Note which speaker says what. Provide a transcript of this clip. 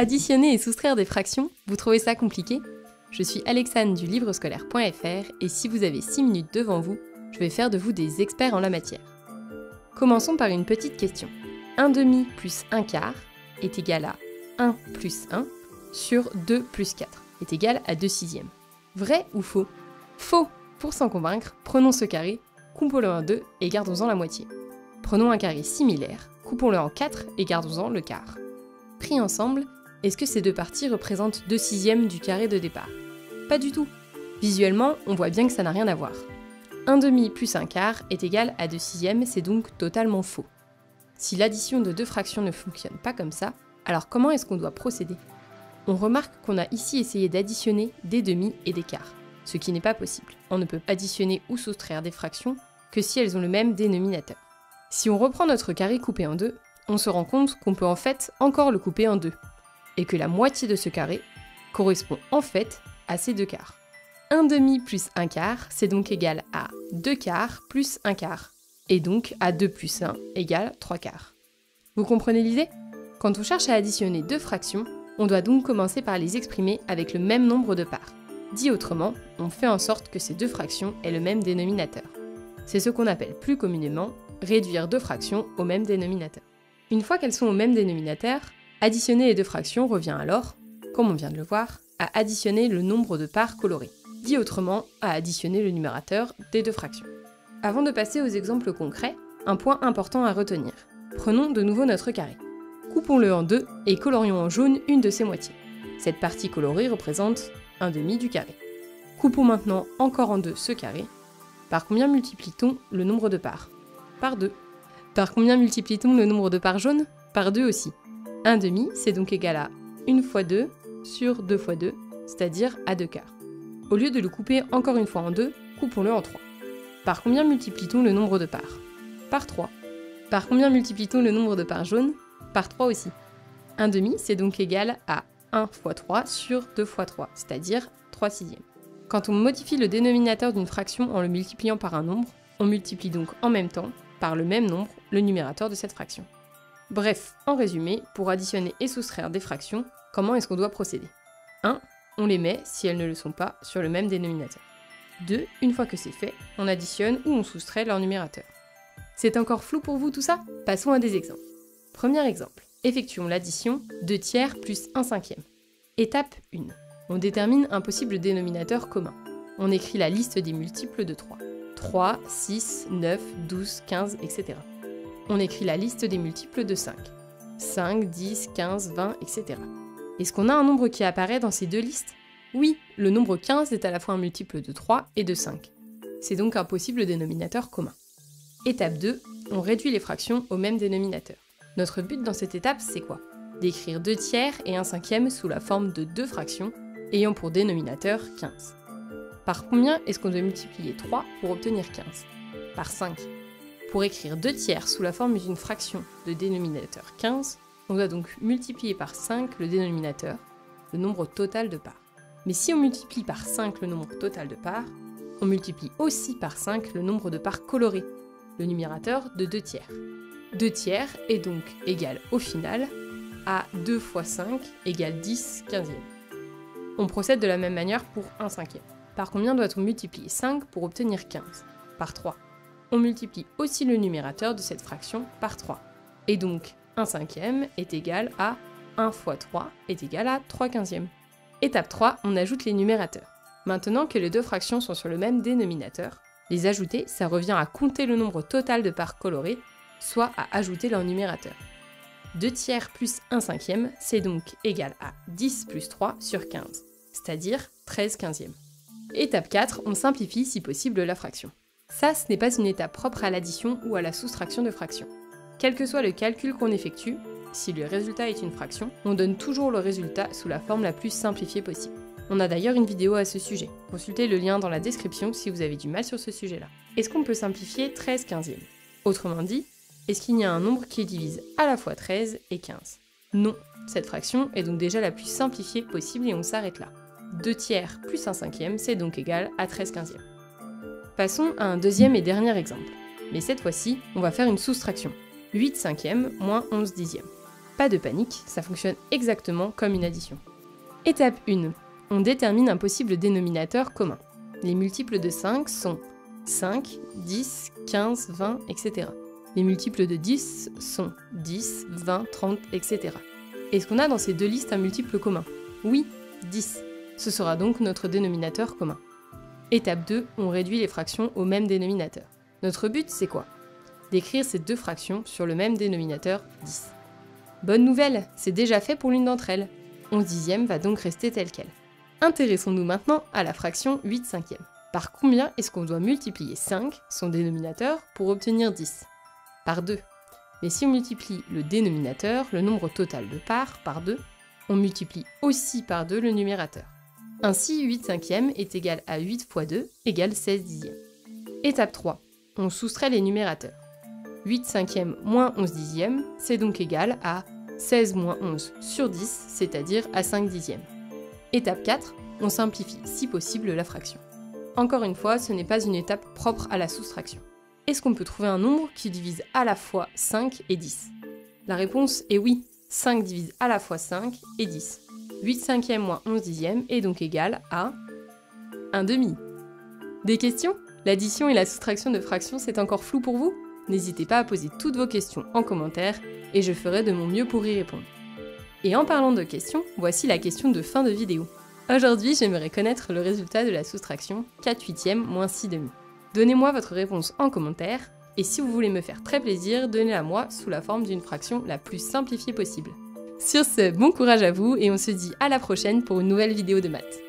Speaker 1: Additionner et soustraire des fractions, vous trouvez ça compliqué? Je suis Alexane du livrescolaire.fr et si vous avez 6 minutes devant vous, je vais faire de vous des experts en la matière. Commençons par une petite question. 1/2 plus 1/4 est égal à 1 plus 1 sur 2 plus 4 est égal à 2/6. Vrai ou faux? Faux! Pour s'en convaincre, prenons ce carré, coupons-le en 2 et gardons-en la moitié. Prenons un carré similaire, coupons-le en 4 et gardons-en le quart. Pris ensemble, est-ce que ces deux parties représentent 2/6 du carré de départ? Pas du tout. Visuellement, on voit bien que ça n'a rien à voir. 1/2 plus 1/4 est égal à 2/6, c'est donc totalement faux. Si l'addition de deux fractions ne fonctionne pas comme ça, alors comment est-ce qu'on doit procéder? On remarque qu'on a ici essayé d'additionner des demi et des quarts, ce qui n'est pas possible. On ne peut additionner ou soustraire des fractions que si elles ont le même dénominateur. Si on reprend notre carré coupé en deux, on se rend compte qu'on peut en fait encore le couper en deux, et que la moitié de ce carré correspond en fait à ces deux quarts. 1/2 plus 1/4, c'est donc égal à 2 quarts plus 1 quart, et donc à 2 plus 1 égale 3 quarts. Vous comprenez l'idée? Quand on cherche à additionner deux fractions, on doit donc commencer par les exprimer avec le même nombre de parts. Dit autrement, on fait en sorte que ces deux fractions aient le même dénominateur. C'est ce qu'on appelle plus communément réduire deux fractions au même dénominateur. Une fois qu'elles sont au même dénominateur, additionner les deux fractions revient alors, comme on vient de le voir, à additionner le nombre de parts colorées. Dit autrement, à additionner le numérateur des deux fractions. Avant de passer aux exemples concrets, un point important à retenir. Prenons de nouveau notre carré. Coupons-le en deux et colorions en jaune une de ses moitiés. Cette partie colorée représente 1/2 du carré. Coupons maintenant encore en deux ce carré. Par combien multiplie-t-on le nombre de parts? Par 2. Par combien multiplie-t-on le nombre de parts jaunes? Par 2 aussi. 1/2, c'est donc égal à 1 fois 2 sur 2 fois 2, c'est-à-dire à 2 quarts. Au lieu de le couper encore une fois en deux, coupons-le en 3. Par combien multiplie-t-on le nombre de parts? Par 3. Par combien multiplie-t-on le nombre de parts jaunes? Par 3 aussi. 1/2, c'est donc égal à 1 fois 3 sur 2 fois 3, c'est-à-dire 3/6. Quand on modifie le dénominateur d'une fraction en le multipliant par un nombre, on multiplie donc en même temps, par le même nombre, le numérateur de cette fraction. Bref, en résumé, pour additionner et soustraire des fractions, comment est-ce qu'on doit procéder? 1. On les met, si elles ne le sont pas, sur le même dénominateur. 2. Une fois que c'est fait, on additionne ou on soustrait leur numérateur. C'est encore flou pour vous tout ça? Passons à des exemples. Premier exemple. Effectuons l'addition 2/3 plus 1/5. Étape 1. On détermine un possible dénominateur commun. On écrit la liste des multiples de 3. 3, 6, 9, 12, 15, etc. On écrit la liste des multiples de 5. 5, 10, 15, 20, etc. Est-ce qu'on a un nombre qui apparaît dans ces deux listes? Oui, le nombre 15 est à la fois un multiple de 3 et de 5. C'est donc un possible dénominateur commun. Étape 2. On réduit les fractions au même dénominateur. Notre but dans cette étape, c'est quoi? D'écrire 2/3 et 1/5 sous la forme de deux fractions, ayant pour dénominateur 15. Par combien est-ce qu'on doit multiplier 3 pour obtenir 15? Par 5. Pour écrire 2/3 sous la forme d'une fraction de dénominateur 15, on doit donc multiplier par 5 le dénominateur, le nombre total de parts. Mais si on multiplie par 5 le nombre total de parts, on multiplie aussi par 5 le nombre de parts colorées, le numérateur de 2/3. 2/3 est donc égal au final à 2 fois 5 égale 10/15. On procède de la même manière pour 1/5. Par combien doit-on multiplier 5 pour obtenir 15? Par 3. On multiplie aussi le numérateur de cette fraction par 3. Et donc 1/5 est égal à 1 fois 3 est égal à 3/15. Étape 3, on ajoute les numérateurs. Maintenant que les deux fractions sont sur le même dénominateur, les ajouter, ça revient à compter le nombre total de parts colorées, soit à ajouter leur numérateur. 2/3 plus 1/5, c'est donc égal à 10 plus 3 sur 15, c'est-à-dire 13/15. Étape 4, on simplifie si possible la fraction. Ça, ce n'est pas une étape propre à l'addition ou à la soustraction de fractions. Quel que soit le calcul qu'on effectue, si le résultat est une fraction, on donne toujours le résultat sous la forme la plus simplifiée possible. On a d'ailleurs une vidéo à ce sujet. Consultez le lien dans la description si vous avez du mal sur ce sujet-là. Est-ce qu'on peut simplifier 13/15? Autrement dit, est-ce qu'il y a un nombre qui divise à la fois 13 et 15? Non, cette fraction est donc déjà la plus simplifiée possible et on s'arrête là. 2/3 plus 1/5, c'est donc égal à 13/15. Passons à un deuxième et dernier exemple. Mais cette fois-ci, on va faire une soustraction. 8/5 moins 11/10. Pas de panique, ça fonctionne exactement comme une addition. Étape 1. On détermine un possible dénominateur commun. Les multiples de 5 sont 5, 10, 15, 20, etc. Les multiples de 10 sont 10, 20, 30, etc. Est-ce qu'on a dans ces deux listes un multiple commun? Oui, 10. Ce sera donc notre dénominateur commun. Étape 2, on réduit les fractions au même dénominateur. Notre but, c'est quoi? D'écrire ces deux fractions sur le même dénominateur 10. Bonne nouvelle, c'est déjà fait pour l'une d'entre elles. 11 dixièmes va donc rester telle qu'elle. Intéressons-nous maintenant à la fraction 8 cinquièmes. Par combien est-ce qu'on doit multiplier 5, son dénominateur, pour obtenir 10? Par 2. Mais si on multiplie le dénominateur, le nombre total de parts, par 2, on multiplie aussi par 2 le numérateur. Ainsi, 8 cinquièmes est égal à 8 fois 2 égale 16 dixièmes. Étape 3. On soustrait les numérateurs. 8 cinquièmes moins 11 dixièmes, c'est donc égal à 16 moins 11 sur 10, c'est-à-dire à 5 dixièmes. Étape 4. On simplifie si possible la fraction. Encore une fois, ce n'est pas une étape propre à la soustraction. Est-ce qu'on peut trouver un nombre qui divise à la fois 5 et 10? La réponse est oui. 5 divise à la fois 5 et 10. 8 cinquièmes moins 11 dixièmes est donc égal à 1 demi. Des questions? L'addition et la soustraction de fractions, c'est encore flou pour vous? N'hésitez pas à poser toutes vos questions en commentaire et je ferai de mon mieux pour y répondre. Et en parlant de questions, voici la question de fin de vidéo. Aujourd'hui, j'aimerais connaître le résultat de la soustraction 4 huitièmes moins 6 demi. Donnez-moi votre réponse en commentaire, et si vous voulez me faire très plaisir, donnez-la moi sous la forme d'une fraction la plus simplifiée possible. Sur ce, bon courage à vous, et on se dit à la prochaine pour une nouvelle vidéo de maths.